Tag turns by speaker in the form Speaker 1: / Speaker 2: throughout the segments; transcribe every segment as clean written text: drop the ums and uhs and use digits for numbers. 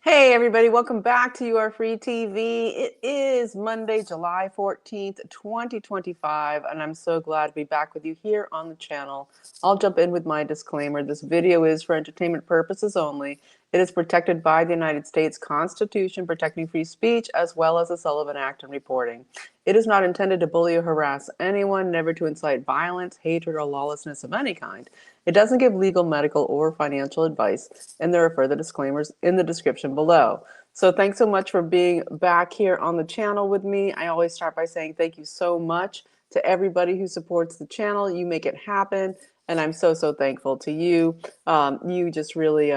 Speaker 1: Hey everybody, welcome back to You Are Free TV. It is Monday, July 14th, 2025, and I'm so glad to be back with you here on the channel. I'll jump in with my disclaimer. This video is for entertainment purposes only. It is protected by the United States Constitution, protecting free speech, as well as the Sullivan Act and reporting. It is not intended to bully or harass anyone, never to incite violence, hatred, or lawlessness of any kind. It doesn't give legal, medical, or financial advice, and there are further disclaimers in the description below. So thanks so much for being back here on the channel with me. I always start by saying thank you so much to everybody who supports the channel. You make it happen, and I'm so thankful to you. You just really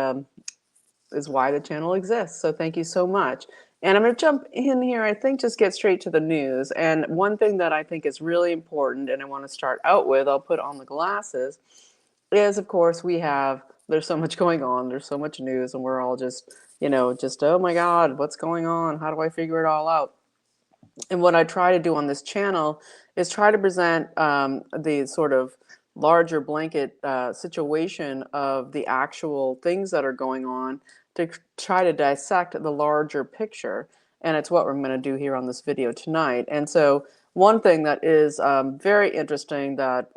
Speaker 1: is why the channel exists. So thank you so much. And I'm going to jump in here, I think, just get straight to the news. And one thing that I think is really important, and I want to start out with, I'll put on the glasses, is, of course, there's so much going on, there's so much news, and we're all just, oh my God, what's going on? How do I figure it all out? And what I try to do on this channel is try to present the sort of larger blanket situation of the actual things that are going on to try to dissect the larger picture. And it's what we're going to do here on this video tonight. And so one thing that is very interesting that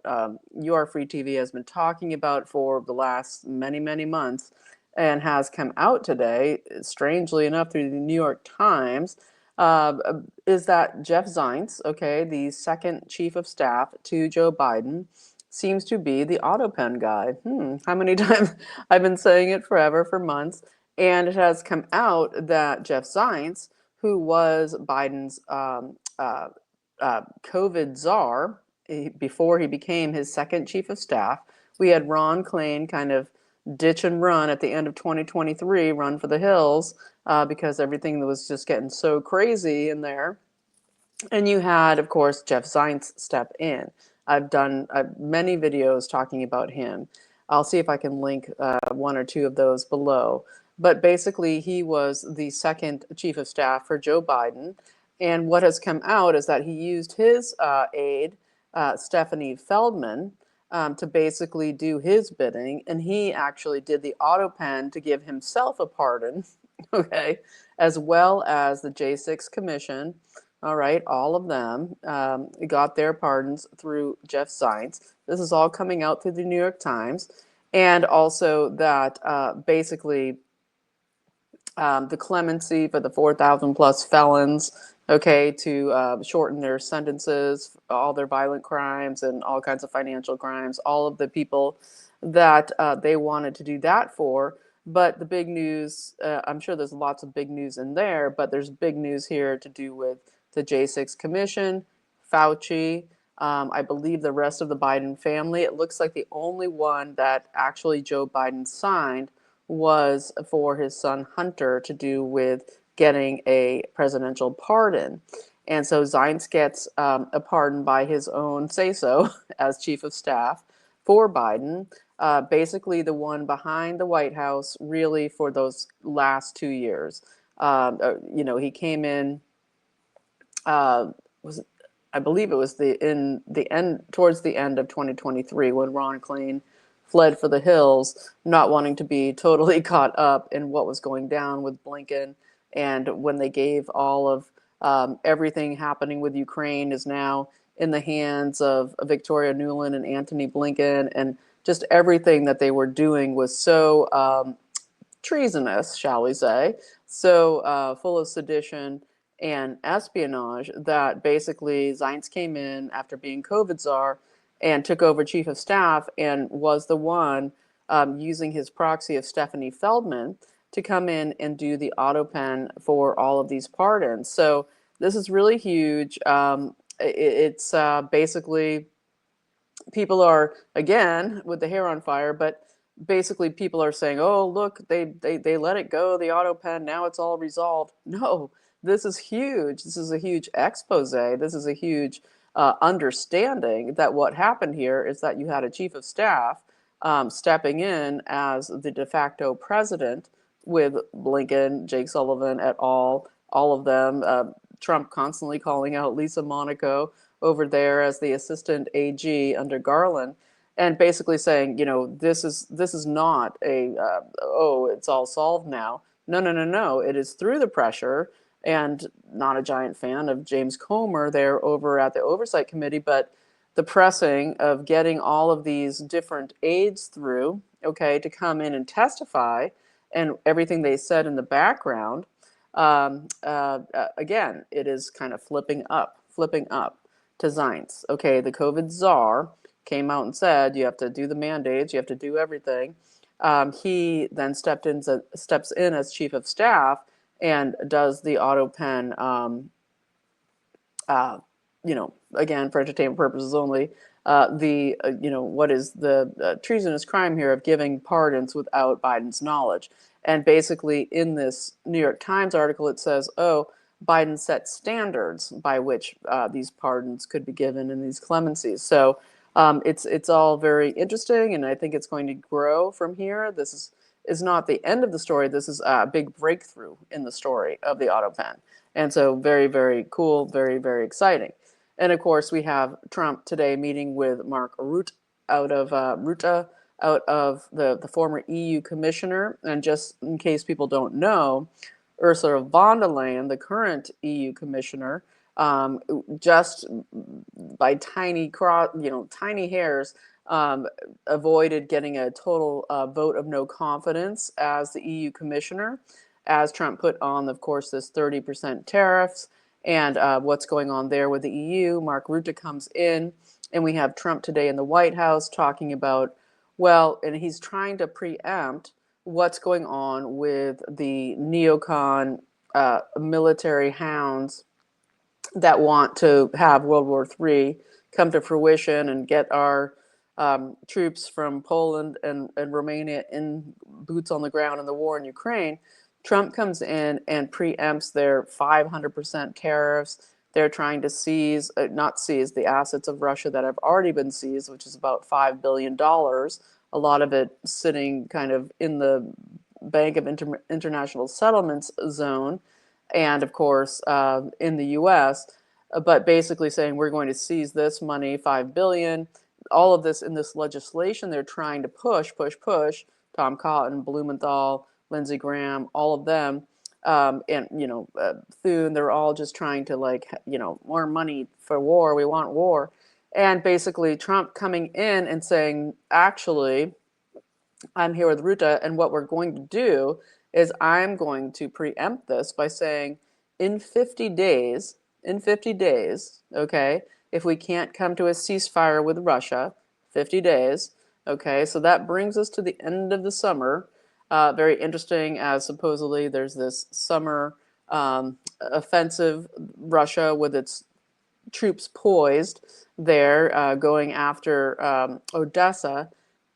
Speaker 1: You Are Free TV has been talking about for the last many months and has come out today, strangely enough, through the New York Times, is that Jeff Zeints, okay, the second chief of staff to Joe Biden, seems to be the Autopen guy. How many times? I've been saying it forever, for months, and it has come out that Jeff Zeints, who was Biden's Covid Czar before he became his second chief of staff. We had Ron Klain kind of ditch and run at the end of 2023, run for the hills, because everything was just getting so crazy in there. And you had, of course, Jeff Zients step in. I've done many videos talking about him. I'll see if I can link one or two of those below. But basically, he was the second chief of staff for Joe Biden. And what has come out is that he used his aide, Stephanie Feldman, to basically do his bidding. And he actually did the Autopen to give himself a pardon, okay, as well as the J6 Commission. All right, all of them got their pardons through Jeff Zients. This is all coming out through the New York Times. And also that basically the clemency for the 4,000 plus felons, okay, to shorten their sentences, all their violent crimes and all kinds of financial crimes, all of the people that they wanted to do that for. But the big news, I'm sure there's lots of big news in there, but there's big news here to do with the J6 Commission, Fauci, I believe the rest of the Biden family. It looks like the only one that actually Joe Biden signed was for his son Hunter to do with getting a presidential pardon. And so Zients gets a pardon by his own say-so as chief of staff for Biden, basically the one behind the White House really for those last 2 years. He came in, I believe it was towards the end of 2023 when Ron Klain fled for the hills, not wanting to be totally caught up in what was going down with Blinken. And when they gave all of everything happening with Ukraine is now in the hands of Victoria Nuland and Antony Blinken, and just everything that they were doing was so treasonous, shall we say, so full of sedition and espionage that basically Zients came in after being Covid Czar and took over chief of staff and was the one using his proxy of Stephanie Feldman to come in and do the Autopen for all of these pardons. So this is really huge. It's basically, people are, again, with the hair on fire, but basically people are saying, oh, look, they let it go, the Autopen, now it's all resolved. No, this is huge. This is a huge expose. This is a huge understanding that what happened here is that you had a chief of staff stepping in as the de facto president with Blinken, Jake Sullivan et al., all of them, Trump constantly calling out Lisa Monaco over there as the assistant AG under Garland, and basically saying, this is not a, oh, it's all solved now. no, no, no, no. It is through the pressure, and not a giant fan of James Comer there over at the Oversight Committee, but the pressing of getting all of these different aides through, okay, to come in and testify, and everything they said in the background. Again, it is kind of flipping up to Zeints. Okay, the COVID Czar came out and said you have to do the mandates, you have to do everything. He then steps in as chief of staff and does the Autopen, again, for entertainment purposes only, what is the treasonous crime here of giving pardons without Biden's knowledge. And basically in this New York Times article, it says, oh, Biden set standards by which these pardons could be given and these clemencies. So it's all very interesting, and I think it's going to grow from here. This is not the end of the story. This is a big breakthrough in the story of the Autopen. And so very, very cool, very, very exciting. And of course, we have Trump today meeting with Mark Rutte out of the former EU commissioner. And just in case people don't know, Ursula von der Leyen, the current EU commissioner, just by tiny hairs, avoided getting a total vote of no confidence as the EU commissioner, as Trump put on, of course, this 30% tariffs and what's going on there with the EU. Mark Rutte comes in, and we have Trump today in the White House talking about, well, and he's trying to preempt what's going on with the neocon military hounds that want to have World War III come to fruition and get our troops from Poland and Romania in boots on the ground in the war in Ukraine. Trump comes in and preempts their 500% tariffs. They're trying to not seize the assets of Russia that have already been seized, which is about $5 billion. A lot of it sitting kind of in the Bank of International Settlements zone, and of course in the U.S., but basically saying we're going to seize this money, $5 billion. All of this in this legislation they're trying to push. Tom Cotton, Blumenthal, Lindsey Graham, all of them, and Thune, they're all just trying to more money for war. We want war. And basically Trump coming in and saying, actually, I'm here with Rutte, and what we're going to do is I'm going to preempt this by saying in 50 days, okay, if we can't come to a ceasefire with Russia, 50 days, okay, so that brings us to the end of the summer. Very interesting, as supposedly there's this summer offensive, Russia with its troops poised there, going after Odessa,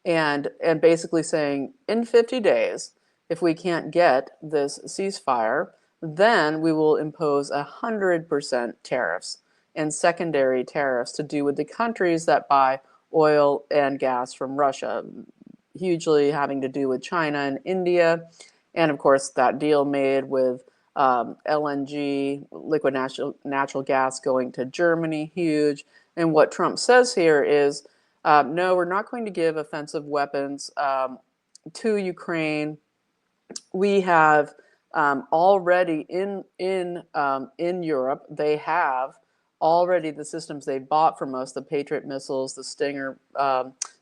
Speaker 1: and basically saying in 50 days, if we can't get this ceasefire, then we will impose 100% tariffs and secondary tariffs to do with the countries that buy oil and gas from Russia, hugely having to do with China and India. And of course, that deal made with LNG, liquid natural gas, going to Germany, huge. And what Trump says here is, no, we're not going to give offensive weapons to Ukraine. We have already in Europe, they have already the systems they bought from us, the Patriot missiles, the Stinger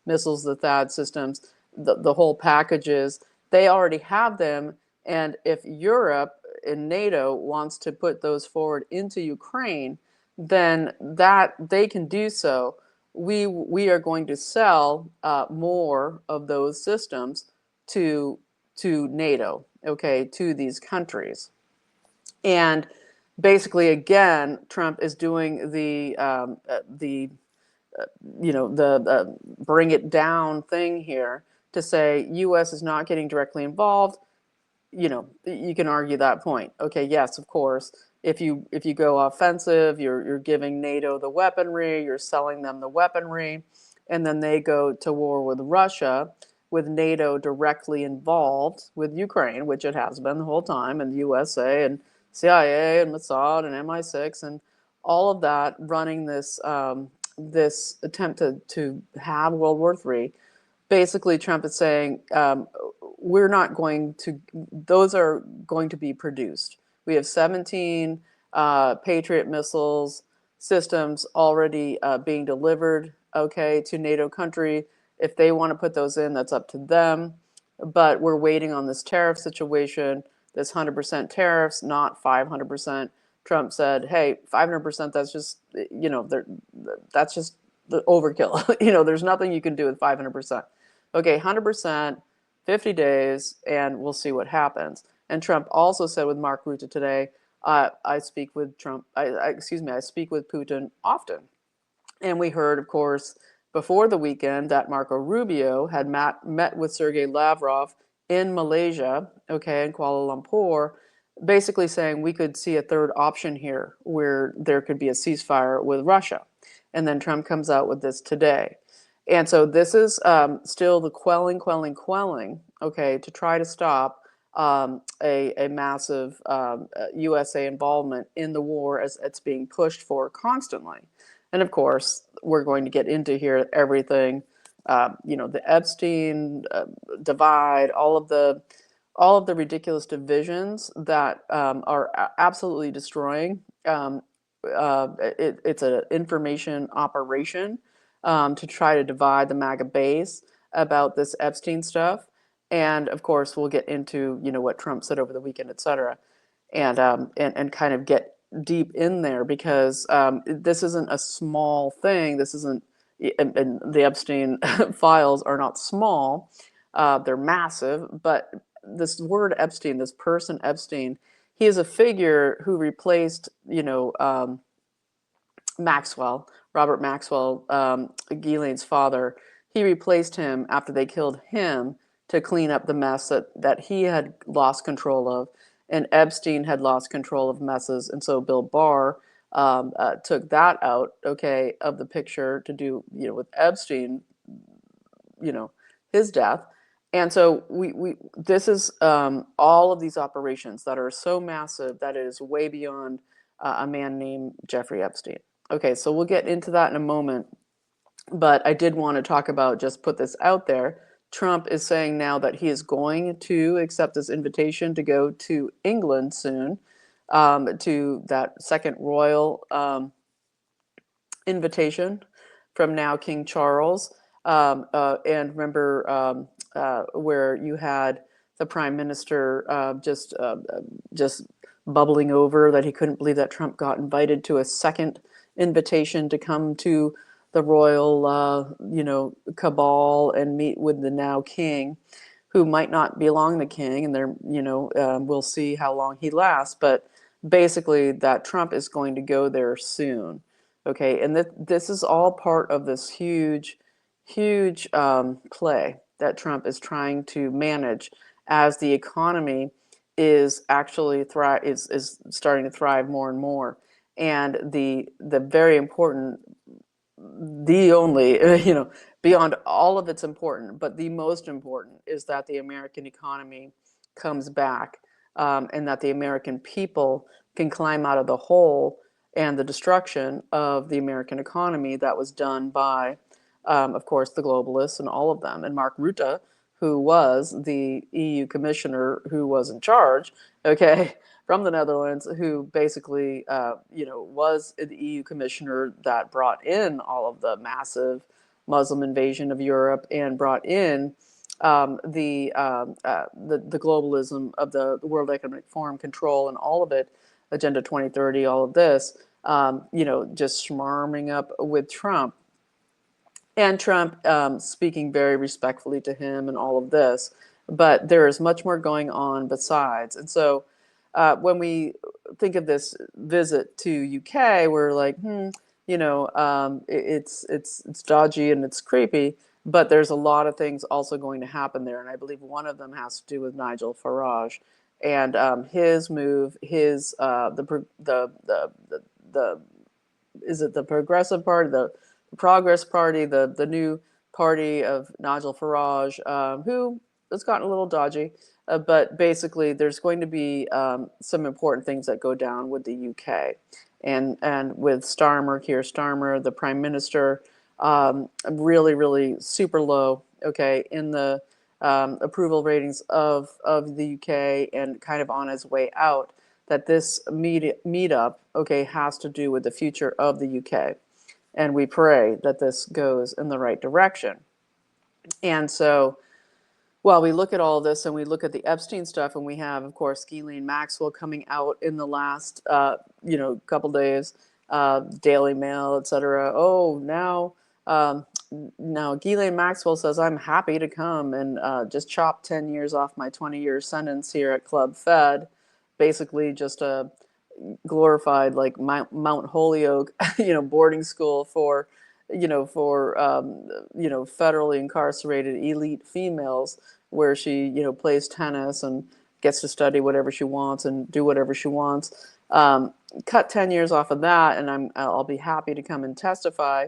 Speaker 1: missiles, the THAAD systems, the whole packages. They already have them. And if Europe and NATO wants to put those forward into Ukraine, then that they can do so. We are going to sell more of those systems to NATO, okay, to these countries. And basically, again, Trump is doing the bring it down thing here to say U.S. is not getting directly involved. You can argue that point. Okay, yes, of course. If you go offensive, you're giving NATO the weaponry, you're selling them the weaponry, and then they go to war with Russia, with NATO directly involved with Ukraine, which it has been the whole time, and the USA and CIA and Mossad and MI6 and all of that running this this attempt to have World War III. Basically, Trump is saying we're not going to, those are going to be produced. We have 17 Patriot missiles systems already being delivered, okay, to NATO country. If they want to put those in, that's up to them. But we're waiting on this tariff situation, this 100% tariffs, not 500%. Trump said, hey, 500%, that's just, that's just the overkill. There's nothing you can do with 500%. Okay, 100%, 50 days, and we'll see what happens. And Trump also said with Mark Rutte today, I speak with I speak with Putin often. And we heard, of course, before the weekend that Marco Rubio had met with Sergei Lavrov in Malaysia, okay, in Kuala Lumpur, basically saying we could see a third option here where there could be a ceasefire with Russia. And then Trump comes out with this today. And so this is still the quelling, okay, to try to stop a massive USA involvement in the war as it's being pushed for constantly. And of course, we're going to get into here everything, the Epstein divide, all of the ridiculous divisions that are absolutely destroying. It's an information operation to try to divide the MAGA base about this Epstein stuff. And of course, we'll get into what Trump said over the weekend, et cetera, and kind of get deep in there because this isn't a small thing. This isn't, and the Epstein files are not small. They're massive. But this word Epstein, this person Epstein, he is a figure who replaced, Maxwell, Robert Maxwell, Ghislaine's father. He replaced him after they killed him to clean up the mess that he had lost control of. And Epstein had lost control of messes. And so Bill Barr took that out, okay, of the picture to do, with Epstein, his death. And so this is all of these operations that are so massive that it is way beyond a man named Jeffrey Epstein. Okay, so we'll get into that in a moment. But I did want to talk about, just put this out there. Trump is saying now that he is going to accept this invitation to go to England soon, to that second royal invitation from now King Charles. And remember where you had the prime minister just bubbling over that he couldn't believe that Trump got invited to a second invitation to come to the royal, cabal and meet with the now king, who might not belong the king, and they're, we'll see how long he lasts. But basically, that Trump is going to go there soon. Okay, and this is all part of this huge play that Trump is trying to manage as the economy is actually is starting to thrive more and more, and the very important, the only, beyond all of it's important, but the most important is that the American economy comes back, and that the American people can climb out of the hole and the destruction of the American economy that was done by, of course, the globalists and all of them. And Mark Rutte, who was the EU commissioner who was in charge, okay, from the Netherlands, who basically, was the EU commissioner that brought in all of the massive Muslim invasion of Europe and brought in the globalism of the World Economic Forum control and all of it, Agenda 2030, all of this, just smarming up with Trump. And Trump speaking very respectfully to him and all of this. But there is much more going on besides. And so when we think of this visit to UK, we're like, it's dodgy and it's creepy. But there's a lot of things also going to happen there. And I believe one of them has to do with Nigel Farage and his move, his is it the Progressive Party, the Progress Party, the new party of Nigel Farage, who has gotten a little dodgy, but basically there's going to be some important things that go down with the UK, and with Keir Starmer, the Prime Minister, really super low, okay, in the approval ratings of the UK and kind of on his way out, that this meetup, okay, has to do with the future of the UK. And we pray that this goes in the right direction. And so while we look at all of this and we look at the Epstein stuff, and we have, of course, Ghislaine Maxwell coming out in the last, couple days, Daily Mail, etc. Oh, now Ghislaine Maxwell says, I'm happy to come and just chop 10 years off my 20-year sentence here at Club Fed. Basically just a glorified like Mount Holyoke, boarding school for, federally incarcerated elite females, where she, plays tennis and gets to study whatever she wants and do whatever she wants. Cut 10 years off of that, and I'll be happy to come and testify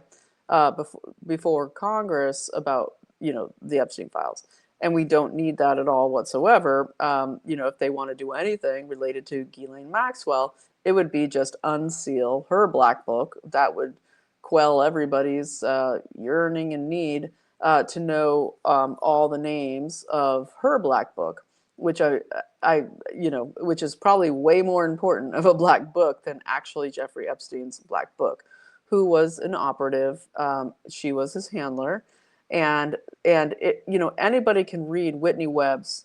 Speaker 1: before Congress about, the Epstein files. And we don't need that at all whatsoever. If they want to do anything related to Ghislaine Maxwell, it would be just unseal her black book. That would quell everybody's yearning and need to know all the names of her black book, which which is probably way more important of a black book than actually Jeffrey Epstein's black book, who was an operative. She was his handler. And anybody can read Whitney Webb's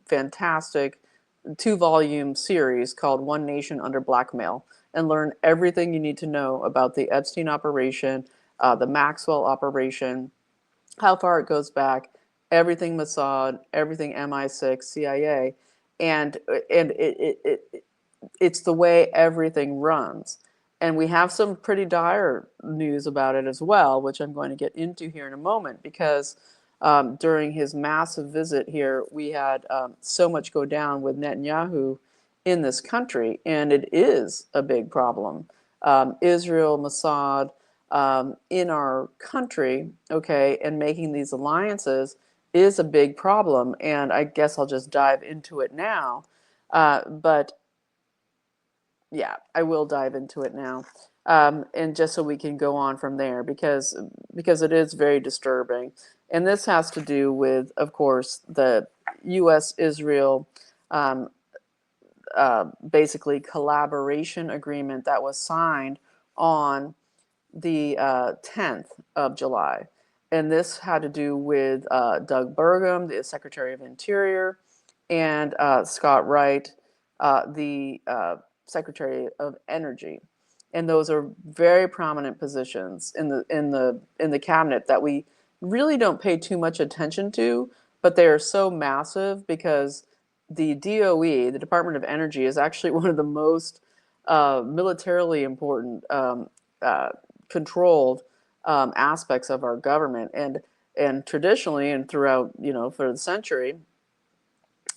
Speaker 1: fantastic 2-volume series called One Nation Under Blackmail and learn everything you need to know about the Epstein operation, the Maxwell operation, how far it goes back, everything Mossad, everything MI6, CIA, and it's the way everything runs. And we have some pretty dire news about it as well, which I'm going to get into here in a moment, because during his massive visit here, we had so much go down with Netanyahu in this country, and it is a big problem. Israel, Mossad, in our country, okay, and making these alliances is a big problem, and I guess I'll just dive into it now. But yeah, I will dive into it now, and just so we can go on from there, because it is very disturbing, and this has to do with, of course, the U.S.-Israel basically collaboration agreement that was signed on the 10th of July, and this had to do with Doug Burgum, the Secretary of Interior, and Scott Wright, the Secretary of Energy, and those are very prominent positions in the cabinet that we really don't pay too much attention to, but they are so massive because the DOE, the Department of Energy, is actually one of the most militarily important controlled aspects of our government, and traditionally and throughout for the century,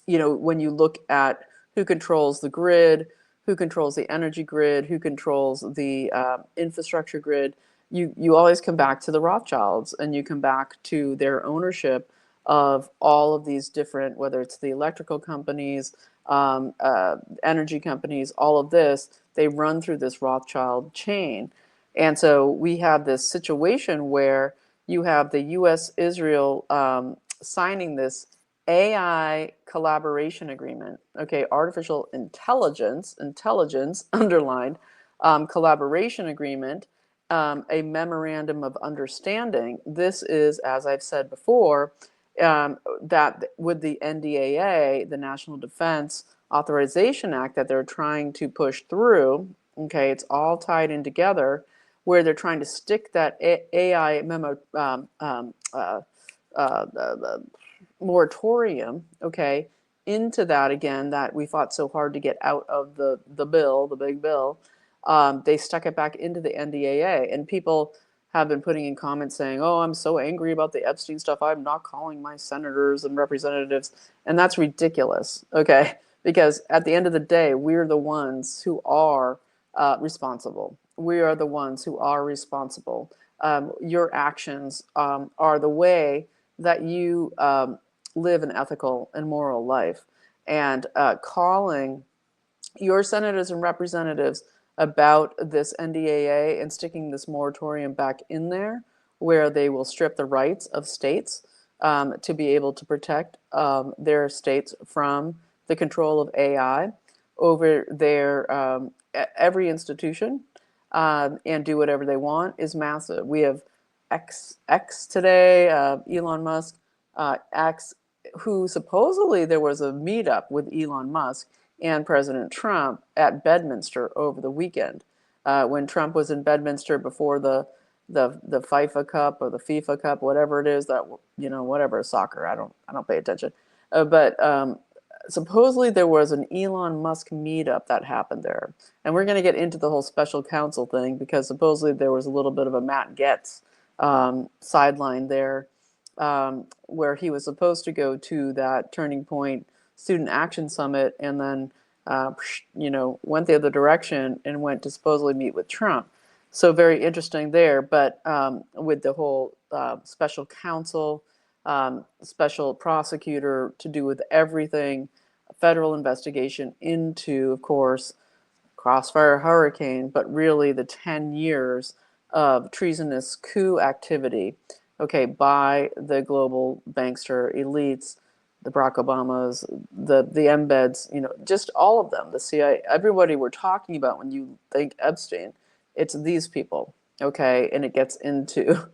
Speaker 1: when you look at who controls the grid, who controls the energy grid, who controls the infrastructure grid, you always come back to the Rothschilds, and you come back to their ownership of all of these different, whether it's the electrical companies, energy companies, all of this, they run through this Rothschild chain. And so we have this situation where you have the U.S.-Israel signing this AI collaboration agreement, okay, artificial intelligence underlined, collaboration agreement, a memorandum of understanding. This is, as I've said before, that with the NDAA, the National Defense Authorization Act, that they're trying to push through, okay, it's all tied in together, where they're trying to stick that AI moratorium, okay, into that again, that we fought so hard to get out of the bill, the big bill. They stuck it back into the NDAA, and people have been putting in comments saying, oh, I'm so angry about the Epstein stuff, I'm not calling my senators and representatives, and that's ridiculous, okay, because at the end of the day, we're the ones who are responsible. We are the ones who are responsible. Your actions are the way that you live an ethical and moral life. And calling your senators and representatives about this NDAA and sticking this moratorium back in there, where they will strip the rights of states to be able to protect their states from the control of AI over their every institution, and do whatever they want is massive. We have X today, Elon Musk, X, who supposedly there was a meetup with Elon Musk and President Trump at Bedminster over the weekend, when Trump was in Bedminster before the FIFA Cup or the FIFA Cup, whatever it is, that, whatever, soccer. I don't pay attention, but supposedly there was an Elon Musk meetup that happened there, and we're going to get into the whole special counsel thing, because supposedly there was a little bit of a Matt Gaetz sideline there, where he was supposed to go to that Turning Point Student Action Summit, and then went the other direction and went to supposedly meet with Trump. So very interesting there. But with the whole special counsel, special prosecutor to do with everything, federal investigation into, of course, Crossfire Hurricane, but really the 10 years of treasonous coup activity, okay, by the global bankster elites, the Barack Obamas, the embeds, just all of them, the CIA, everybody we're talking about when you think Epstein, it's these people, okay, and it gets into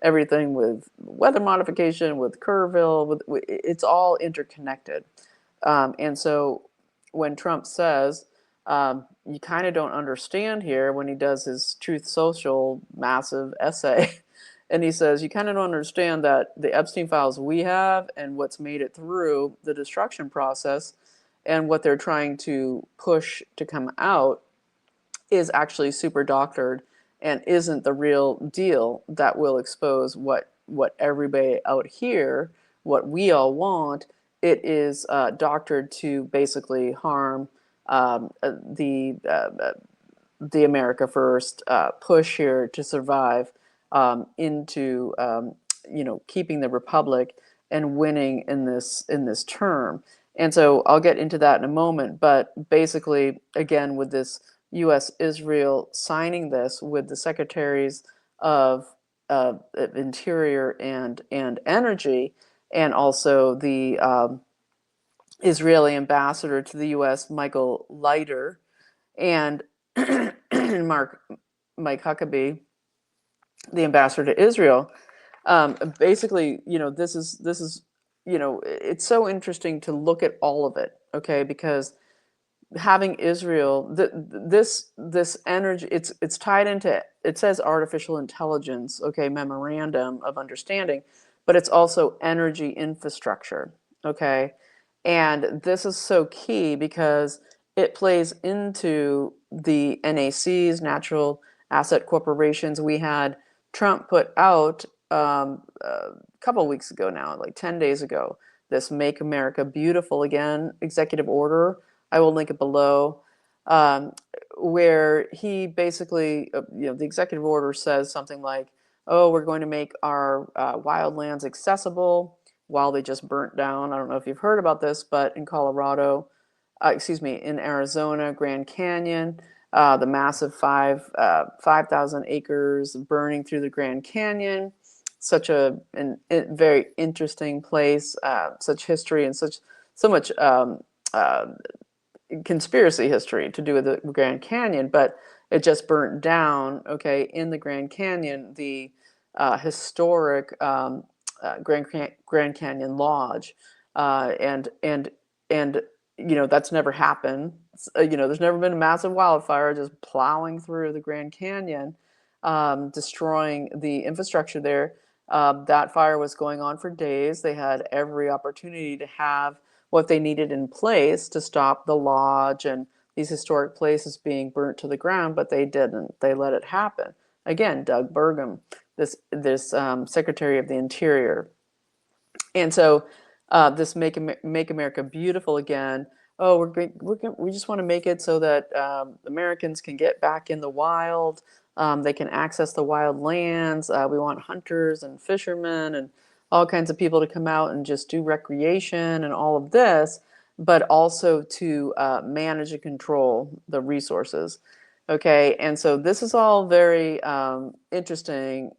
Speaker 1: everything with weather modification, with Kerrville, it's all interconnected. And so when Trump says, you kind of don't understand here, when he does his Truth Social massive essay, and he says, you kind of don't understand that the Epstein files we have and what's made it through the destruction process and what they're trying to push to come out is actually super doctored and isn't the real deal that will expose what everybody out here, what we all want. It is doctored to basically harm the America First push here to survive, into keeping the republic and winning in this term. And so I'll get into that in a moment. But basically, again, with this U.S. Israel signing this with the secretaries of Interior and Energy, and also the Israeli ambassador to the U.S., Michael Leiter, and Mike Huckabee, the ambassador to Israel. Basically, this is it's so interesting to look at all of it, okay? Because having Israel, this energy, it's tied into, it says artificial intelligence, okay, memorandum of understanding, but it's also energy infrastructure, okay? And this is so key because it plays into the NACs, natural asset corporations. We had Trump put out a couple of weeks ago now, like 10 days ago, this Make America Beautiful Again executive order. I will link it below, where he basically, the executive order says something like, oh, we're going to make our wildlands accessible while they just burnt down. I don't know if you've heard about this, but in Colorado, in Arizona, Grand Canyon, the massive 5,000 acres burning through the Grand Canyon. Such a very interesting place, such history and so much conspiracy history to do with the Grand Canyon, but it just burnt down, okay, in the Grand Canyon, the historic Grand Canyon Lodge, and that's never happened. There's never been a massive wildfire just plowing through the Grand Canyon, destroying the infrastructure there. That fire was going on for days. They had every opportunity to have what they needed in place to stop the lodge and these historic places being burnt to the ground, but they didn't. They let it happen. Again, Doug Burgum, this Secretary of the Interior. And so this Make America Beautiful Again. Oh, we just want to make it so that Americans can get back in the wild. They can access the wild lands. We want hunters and fishermen and all kinds of people to come out and just do recreation and all of this, but also to manage and control the resources. Okay, and so this is all very interesting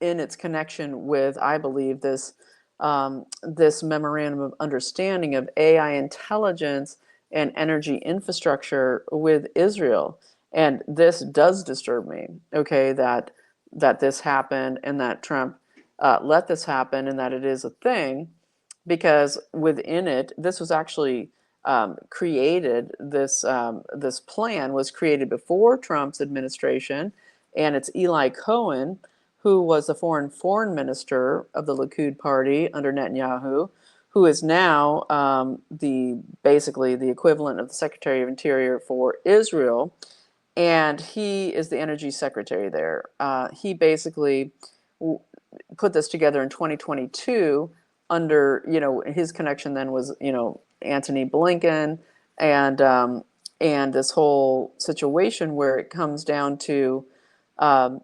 Speaker 1: in its connection with, I believe, this this memorandum of understanding of AI intelligence and energy infrastructure with Israel. And this does disturb me, okay, that this happened and that Trump let this happen and that it is a thing, because within it, this was actually created. This plan was created before Trump's administration, and it's Eli Cohen, who was the foreign minister of the Likud party under Netanyahu, who is now the basically the equivalent of the Secretary of Interior for Israel, and he is the energy secretary there. He basically put this together in 2022 under, his connection then was, Antony Blinken, and this whole situation where it comes down to, um,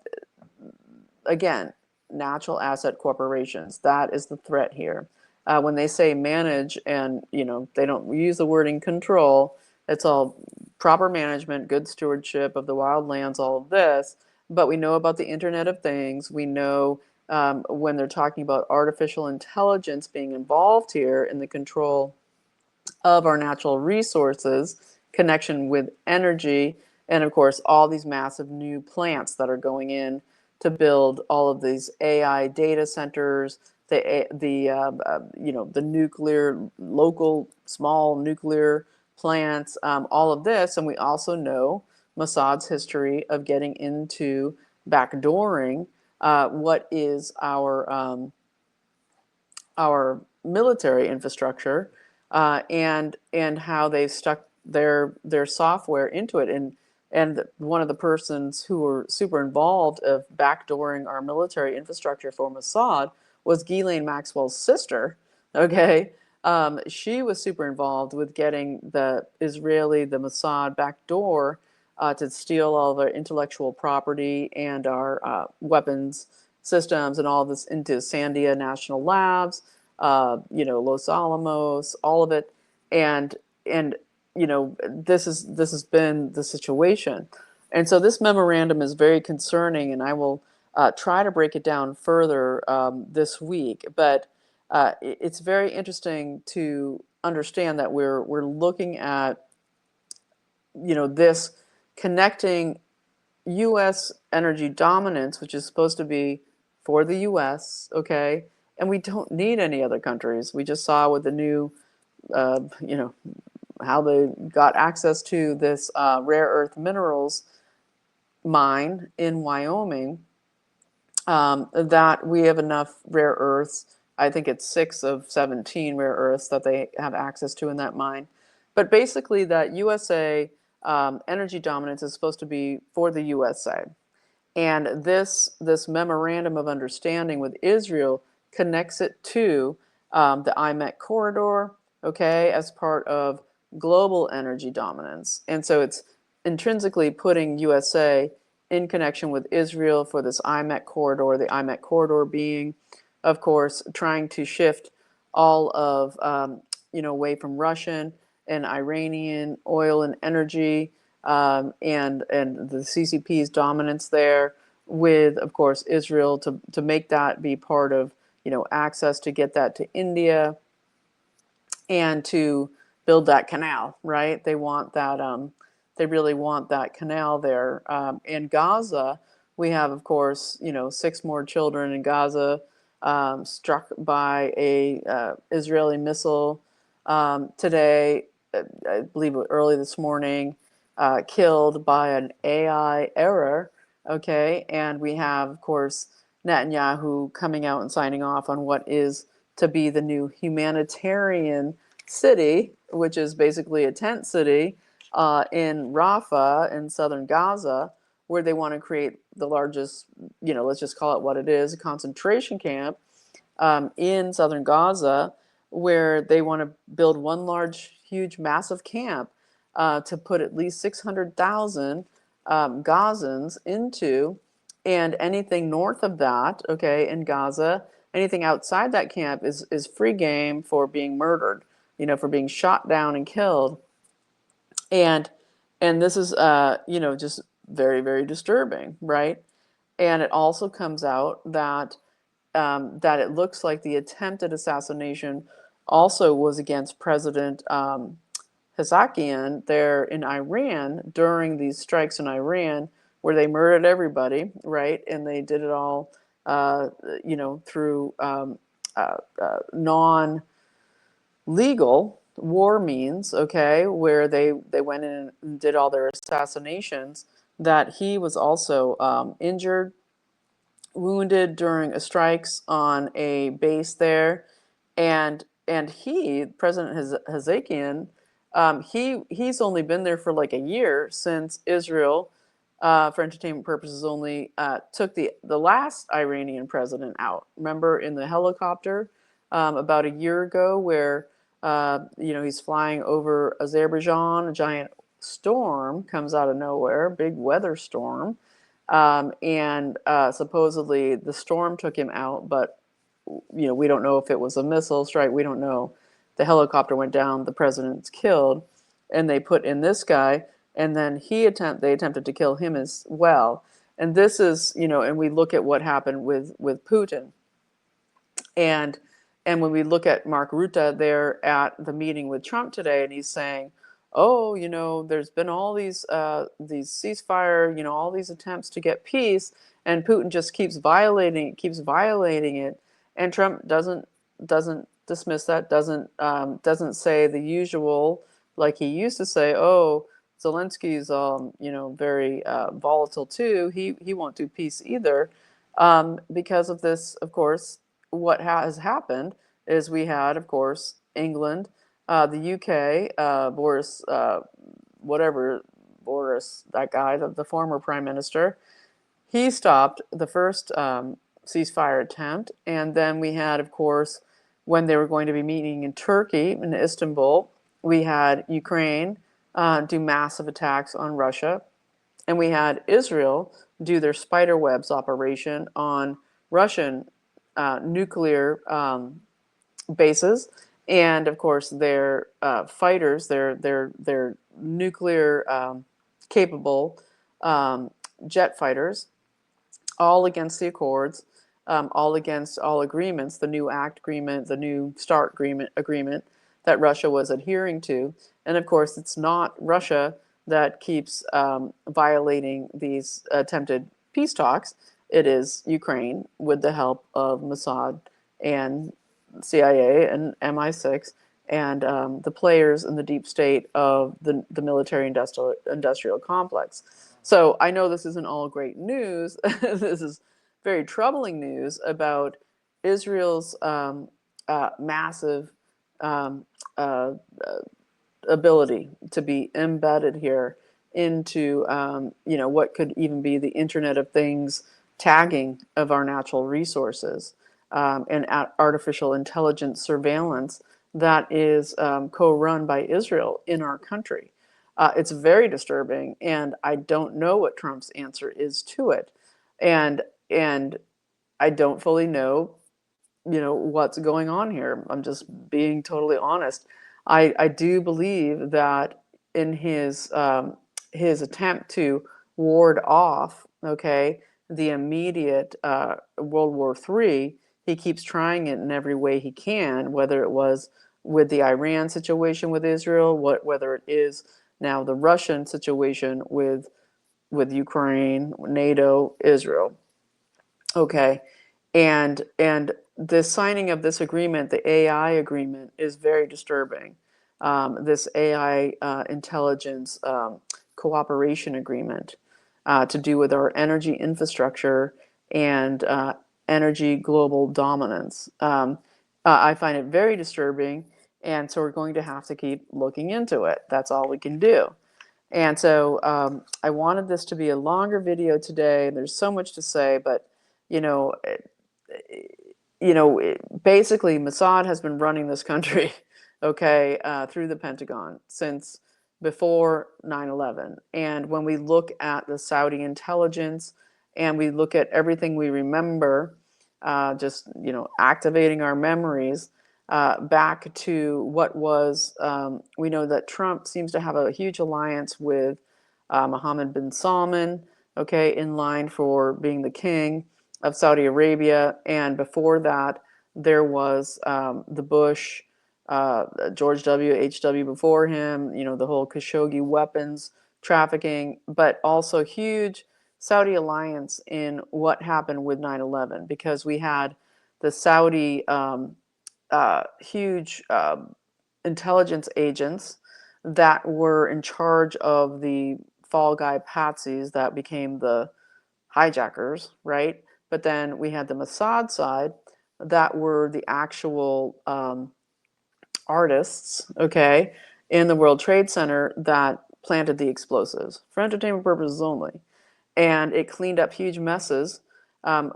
Speaker 1: again, natural asset corporations. That is the threat here. When they say manage, and they don't use the wording control, it's all proper management, good stewardship of the wild lands, all of this. But we know about the Internet of Things. We know when they're talking about artificial intelligence being involved here in the control of our natural resources, connection with energy, and of course, all these massive new plants that are going in to build all of these AI data centers, the nuclear, local small nuclear plants, all of this. And we also know Mossad's history of getting into backdooring what is our military infrastructure, and how they've stuck their software into it. And one of the persons who were super involved of backdooring our military infrastructure for Mossad was Ghislaine Maxwell's sister. Okay, she was super involved with getting the Mossad backdoor to steal all of our intellectual property and our weapons systems and all this into Sandia National Labs, Los Alamos, all of it, and this has been the situation, and so this memorandum is very concerning, and I will try to break it down further this week. But it's very interesting to understand that we're looking at this connecting U.S. energy dominance, which is supposed to be for the U.S., okay? And we don't need any other countries. We just saw with the new, how they got access to this rare earth minerals mine in Wyoming, that we have enough rare earths. I think it's 6 of 17 rare earths that they have access to in that mine. But basically, that USA energy dominance is supposed to be for the USA. And this memorandum of understanding with Israel connects it to the IMEC corridor, okay, as part of global energy dominance. And so it's intrinsically putting USA in connection with Israel for this IMEC corridor, the IMEC corridor being, of course, trying to shift all of, away from Russian and Iranian oil and energy, and the CCP's dominance there, with, of course, Israel to make that be part of, access to get that to India and to build that canal, right? They want that, they really want that canal there. In Gaza, we have, of course, 6 more children in Gaza struck by a Israeli missile today, I believe early this morning, killed by an AI error, okay? And we have, of course, Netanyahu coming out and signing off on what is to be the new humanitarian city, which is basically a tent city in Rafah in southern Gaza, where they want to create the largest, let's just call it what it is, a concentration camp in southern Gaza, where they want to build one large, huge, massive camp to put at least 600,000 Gazans into, and anything north of that, okay, in Gaza, anything outside that camp is free game for being murdered, for being shot down and killed. And this is, just very, very disturbing, right? And it also comes out that that it looks like the attempted assassination also was against President Hazakian there in Iran during these strikes in Iran, where they murdered everybody, right? And they did it all, through non-legal war means, okay, where they went in and did all their assassinations. That he was also injured, wounded during strikes on a base there, and President Hazakian, he's only been there for like a year since Israel, for entertainment purposes only, took the last Iranian president out. Remember in the helicopter about a year ago, where he's flying over Azerbaijan, a giant storm comes out of nowhere, big weather storm. And supposedly the storm took him out, but we don't know if it was a missile strike. We don't know. The helicopter went down. The president's killed, and they put in this guy, and then they attempted to kill him as well. And this is, and we look at what happened with Putin, and when we look at Mark Rutte there at the meeting with Trump today, and he's saying, oh, there's been all these ceasefire, all these attempts to get peace, and Putin just keeps violating it, and Trump doesn't dismiss that, doesn't say the usual, like he used to say, oh, Zelensky's very volatile too. He won't do peace either, because of this, of course. What has happened is we had, of course, England, the UK, Boris, that guy, the former prime minister, he stopped the first ceasefire attempt. And then we had, of course, when they were going to be meeting in Turkey, in Istanbul, we had Ukraine do massive attacks on Russia. And we had Israel do their spiderwebs operation on Russian nuclear bases, and of course their fighters, their nuclear capable jet fighters, all against the accords, all against all agreements, the new ACT agreement, the new START agreement that Russia was adhering to. And of course, it's not Russia that keeps violating these attempted peace talks. It is Ukraine, with the help of Mossad and CIA and MI6 and the players in the deep state of the military industrial complex. So I know this isn't all great news. This is very troubling news about Israel's massive ability to be embedded here into what could even be the Internet of Things tagging of our natural resources, and artificial intelligence surveillance that is co-run by Israel in our country. It's very disturbing, and I don't know what Trump's answer is to it, and I don't fully know, what's going on here. I'm just being totally honest. I do believe that in his attempt to ward off, okay, the immediate World War III, he keeps trying it in every way he can, whether it was with the Iran situation with Israel, whether it is now the Russian situation with Ukraine, NATO, Israel. Okay, and the signing of this agreement, the AI agreement, is very disturbing. This AI intelligence cooperation agreement to do with our energy infrastructure and energy global dominance. I find it very disturbing, and so we're going to have to keep looking into it. That's all we can do. And so I wanted this to be a longer video today. There's so much to say, but basically Mossad has been running this country, okay, through the Pentagon since before 9/11. And when we look at the Saudi intelligence and we look at everything we remember, just activating our memories back to what was, we know that Trump seems to have a huge alliance with Mohammed bin Salman, okay, in line for being the king. of Saudi Arabia, and before that, there was the Bush, George W. H.W. before him, the whole Khashoggi weapons trafficking, but also huge Saudi alliance in what happened with 9/11, because we had the Saudi huge intelligence agents that were in charge of the fall guy patsies that became the hijackers, right? But then we had the Mossad side that were the actual artists, okay, in the World Trade Center that planted the explosives for entertainment purposes only. And it cleaned up huge messes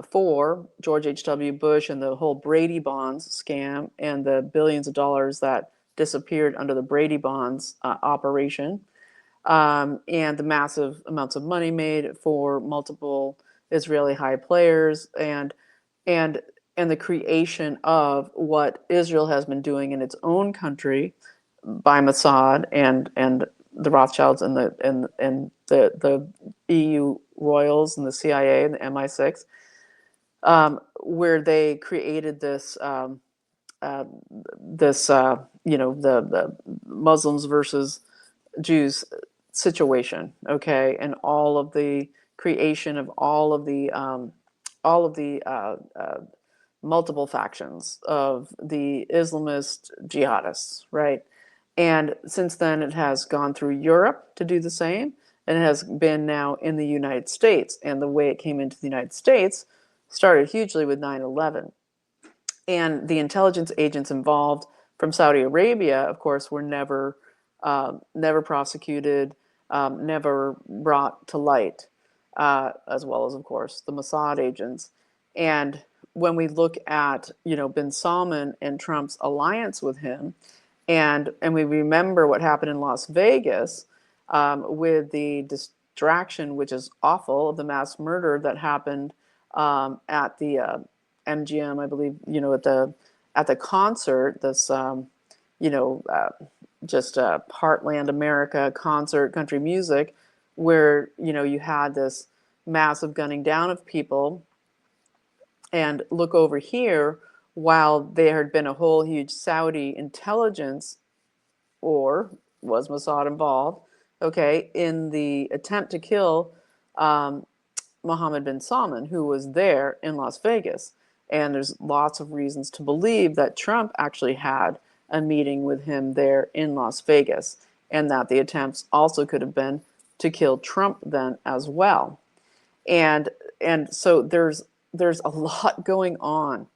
Speaker 1: for George H.W. Bush and the whole Brady Bonds scam and the billions of dollars that disappeared under the Brady Bonds operation, and the massive amounts of money made for multiple Israeli high players, and and the creation of what Israel has been doing in its own country by Mossad and the Rothschilds and the EU royals and the CIA and the MI6, where they created this the Muslims versus Jews situation, okay, and all of the creation of all of the multiple factions of the Islamist jihadists, right? And since then, it has gone through Europe to do the same, and it has been now in the United States. And the way it came into the United States started hugely with 9/11. And the intelligence agents involved from Saudi Arabia, of course, were never prosecuted, never brought to light, as well as, of course, the Mossad agents. And when we look at, bin Salman and Trump's alliance with him, and we remember what happened in Las Vegas with the distraction, which is awful, of the mass murder that happened at the MGM, I believe, at the concert, this just Heartland America concert, country music, where you had this massive gunning down of people. And look over here, while there had been a whole huge Saudi intelligence, or was Mossad involved, okay, in the attempt to kill Mohammed bin Salman, who was there in Las Vegas. And there's lots of reasons to believe that Trump actually had a meeting with him there in Las Vegas, and that the attempts also could have been to kill Trump then as well. And so there's a lot going on.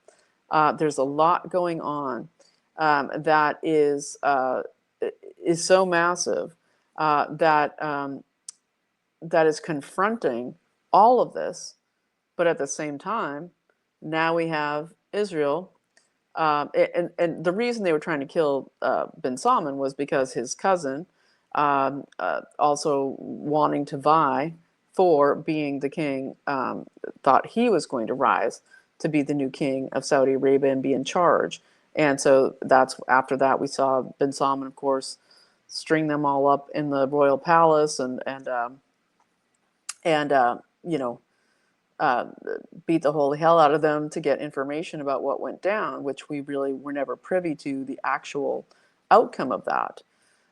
Speaker 1: There's a lot going on that is so massive that is confronting all of this. But at the same time, now we have Israel. And the reason they were trying to kill bin Salman was because his cousin, also wanting to vie for being the king, thought he was going to rise to be the new king of Saudi Arabia and be in charge. And so after that we saw bin Salman, of course, string them all up in the royal palace and beat the holy hell out of them to get information about what went down, which we really were never privy to the actual outcome of that.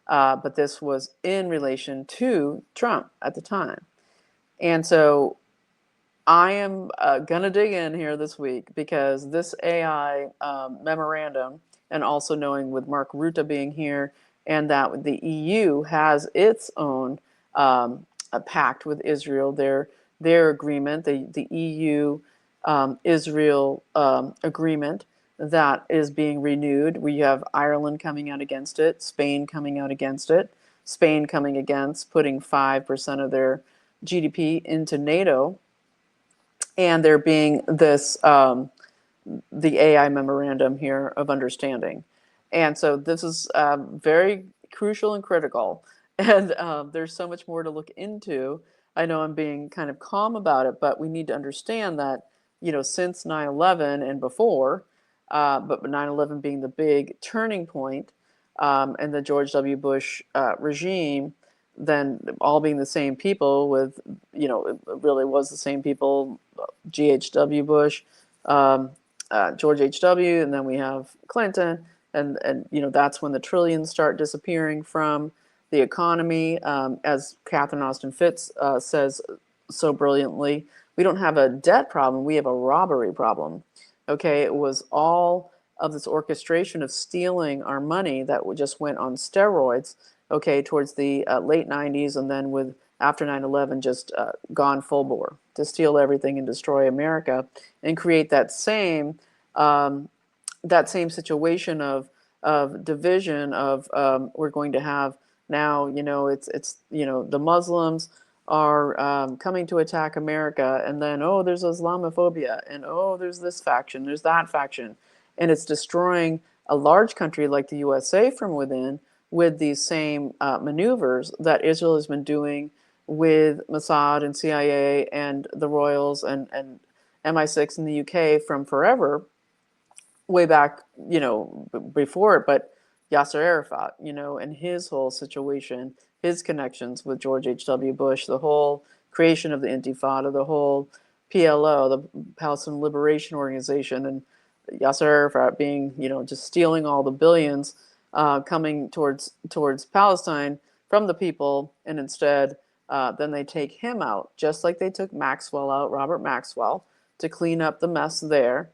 Speaker 1: But this was in relation to Trump at the time. And so I am going to dig in here this week, because this AI memorandum, and also knowing with Mark Rutte being here, and that the EU has its own a pact with Israel, their agreement, the EU Israel agreement that is being renewed. We have Ireland coming out against it, Spain coming out against it, Spain coming against putting 5% of their GDP into NATO, and there being this the AI memorandum here of understanding. And so this is very crucial and critical, and there's so much more to look into. I know I'm being kind of calm about it, but we need to understand that, since 9/11 and before, but 9/11 being the big turning point, and the George W. Bush regime, then all being the same people with, it really was the same people, G.H.W. Bush, George H.W., and then we have Clinton, and that's when the trillions start disappearing from the economy. As Catherine Austin Fitts says so brilliantly, we don't have a debt problem, we have a robbery problem. Okay, it was all of this orchestration of stealing our money that just went on steroids, okay, towards the late 90s, and then with after 9/11 just gone full bore to steal everything and destroy America and create that same situation of division of we're going to have now, it's the Muslims are coming to attack America, and then there's Islamophobia, and there's this faction, there's that faction, and it's destroying a large country like the USA from within with these same maneuvers that Israel has been doing with Mossad and CIA and the Royals and MI6 in the UK from forever, way back, before it, but Yasser Arafat, and his whole situation, his connections with George H.W. Bush, the whole creation of the Intifada, the whole PLO, the Palestinian Liberation Organization, and Yasser Arafat being, just stealing all the billions coming towards Palestine from the people, and instead then they take him out, just like they took Maxwell out, Robert Maxwell, to clean up the mess there,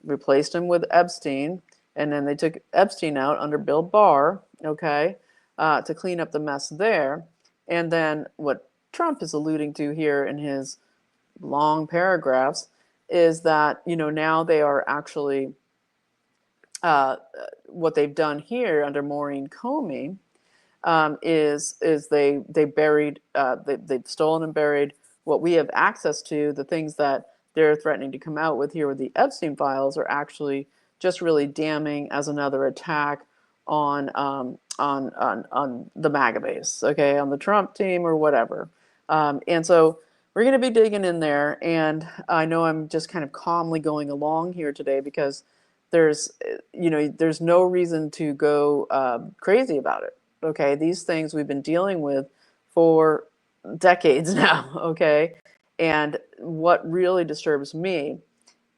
Speaker 1: replaced him with Epstein, and then they took Epstein out under Bill Barr, okay, to clean up the mess there. And then what Trump is alluding to here in his long paragraphs is that, now they are actually, what they've done here under Maureen Comey is they buried, they've stolen and buried what we have access to. The things that they're threatening to come out with here with the Epstein files are actually just really damning as another attack on the MAGA base, okay, on the Trump team or whatever. And so we're going to be digging in there, and I know I'm just kind of calmly going along here today because there's no reason to go crazy about it. Okay, these things we've been dealing with for decades now. Okay, and what really disturbs me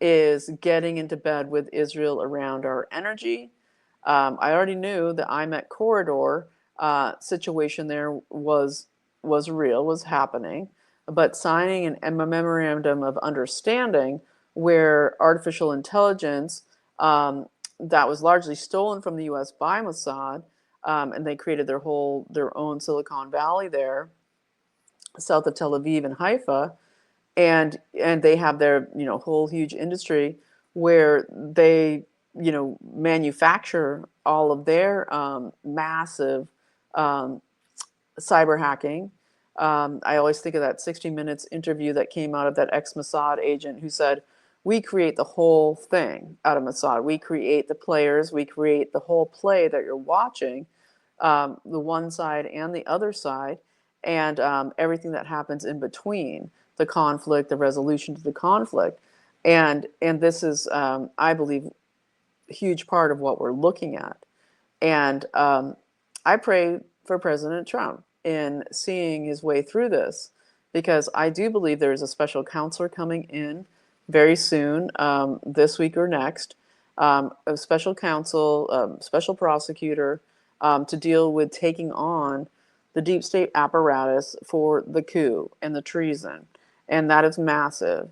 Speaker 1: is getting into bed with Israel around our energy. I already knew the IMEC corridor situation there was real, was happening, but signing a memorandum of understanding where artificial intelligence that was largely stolen from the U.S. by Mossad, and they created their own Silicon Valley there, south of Tel Aviv and Haifa, and they have their whole huge industry where they manufacture all of their massive cyber hacking. I always think of that 60 Minutes interview that came out of that ex-Mossad agent who said, we create the whole thing out of Mossad. We create the players. We create the whole play that you're watching, the one side and the other side, and everything that happens in between, the conflict, the resolution to the conflict. And this is, I believe, a huge part of what we're looking at. And I pray for President Trump in seeing his way through this, because I do believe there is a special counselor coming in very soon, this week or next, a special counsel, special prosecutor to deal with taking on the deep state apparatus for the coup and the treason. And that is massive.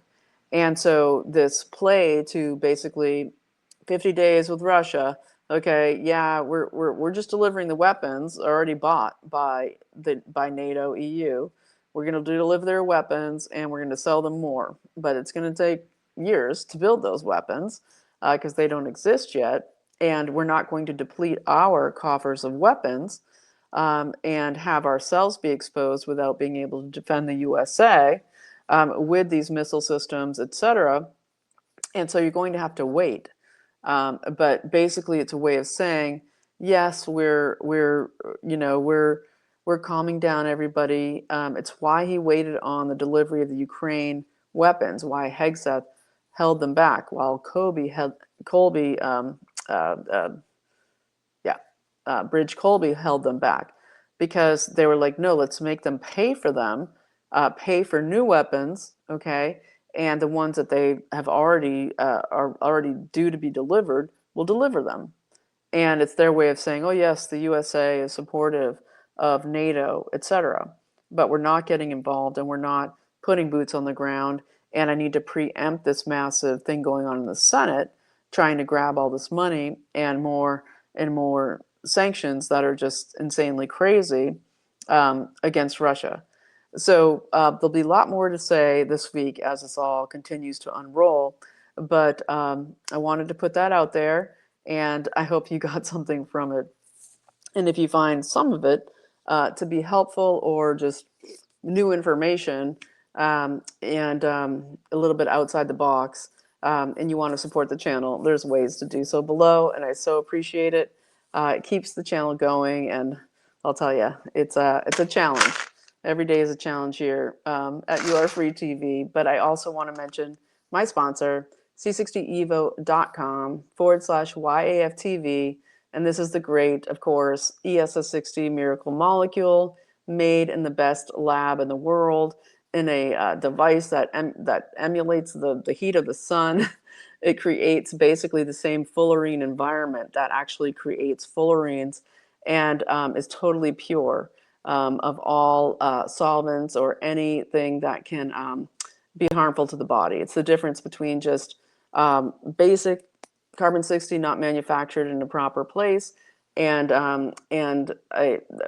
Speaker 1: And so this play to basically 50 days with Russia, okay, yeah, we're just delivering the weapons already bought by NATO, EU. We're going to deliver their weapons and we're going to sell them more. But it's going to take years to build those weapons because they don't exist yet. And we're not going to deplete our coffers of weapons and have ourselves be exposed without being able to defend the USA with these missile systems, etc. And so you're going to have to wait. But basically, it's a way of saying, yes, we're calming down everybody. It's why he waited on the delivery of the Ukraine weapons, why Hegseth held them back, while Bridge Colby held them back, because they were like, no, let's make them pay for them, pay for new weapons, okay, and the ones that they have already are already due to be delivered, we'll deliver them. And it's their way of saying, oh yes, the USA is supportive of NATO, etc. But we're not getting involved, and we're not putting boots on the ground. And I need to preempt this massive thing going on in the Senate, trying to grab all this money and more sanctions that are just insanely crazy against Russia. So there'll be a lot more to say this week as this all continues to unroll. But I wanted to put that out there, and I hope you got something from it. And if you find some of it to be helpful or just new information and a little bit outside the box, and you want to support the channel, there's ways to do so below, and I so appreciate it. It keeps the channel going, and I'll tell you, it's a challenge. Every day is a challenge here at You Are Free TV. But I also want to mention my sponsor, c60evo.com/YAFTV. And this is the great, of course, ESS60 miracle molecule made in the best lab in the world in a device that emulates the heat of the sun. It creates basically the same fullerene environment that actually creates fullerenes, and is totally pure of all solvents or anything that can be harmful to the body. It's the difference between just basic carbon-60 not manufactured in a proper place and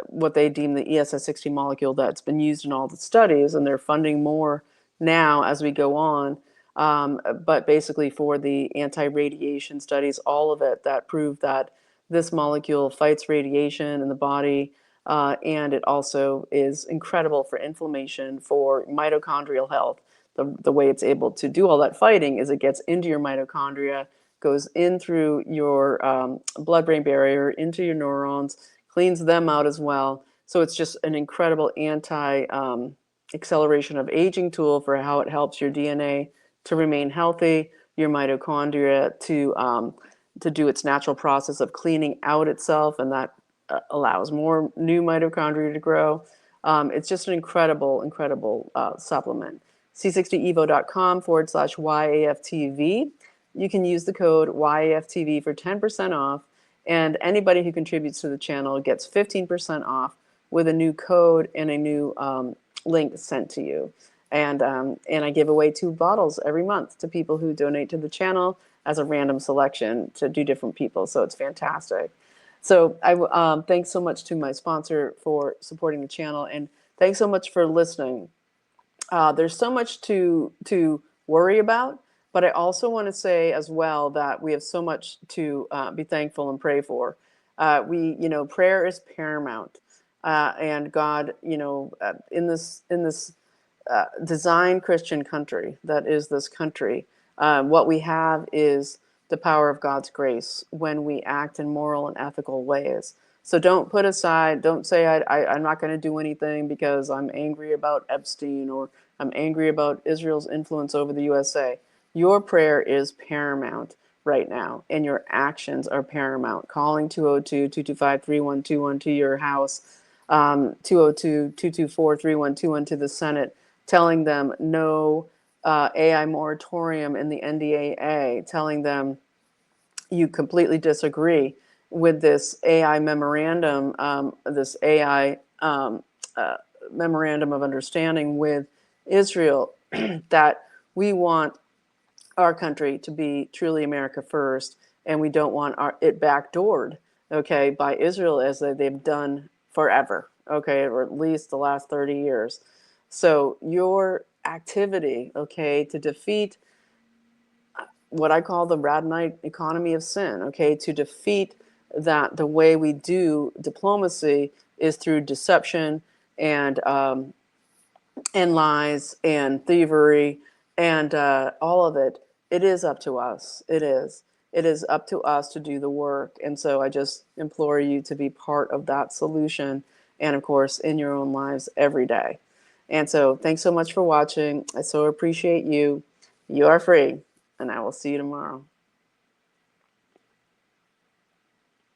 Speaker 1: what they deem the ESS60 molecule that's been used in all the studies, and they're funding more now as we go on. But basically for the anti-radiation studies, all of it that prove that this molecule fights radiation in the body, and it also is incredible for inflammation, for mitochondrial health. The way it's able to do all that fighting is it gets into your mitochondria, goes in through your blood-brain barrier, into your neurons, cleans them out as well. So it's just an incredible anti-acceleration of aging tool for how it helps your DNA to remain healthy, your mitochondria to do its natural process of cleaning out itself, and that allows more new mitochondria to grow. It's just an incredible, incredible supplement. c60evo.com/YAFTV. You can use the code YAFTV for 10% off, and anybody who contributes to the channel gets 15% off with a new code and a new link sent to you. And I give away 2 bottles every month to people who donate to the channel as a random selection to do different people. So it's fantastic. So thanks so much to my sponsor for supporting the channel, and thanks so much for listening. There's so much to worry about, but I also want to say as well that we have so much to be thankful and pray for. Prayer is paramount, and God, in this designed Christian country that is this country, what we have is the power of God's grace when we act in moral and ethical ways. So don't put aside, don't say I'm not going to do anything because I'm angry about Epstein or I'm angry about Israel's influence over the USA. Your prayer is paramount right now, and your actions are paramount. Calling 202-225-3121 to your house, 202-224-3121 to the Senate, telling them no AI moratorium in the NDAA, telling them you completely disagree with this AI memorandum, this AI memorandum of understanding with Israel, that we want our country to be truly America first, and we don't want it backdoored, okay, by Israel as they've done forever, okay, or at least the last 30 years. So your activity, okay, to defeat what I call the Radnite economy of sin, okay, to defeat that, the way we do diplomacy is through deception and lies and thievery and all of it. It is up to us. It is up to us to do the work. And so I just implore you to be part of that solution, and of course in your own lives every day. And so thanks so much for watching. I so appreciate you. You are free, and I will see you tomorrow.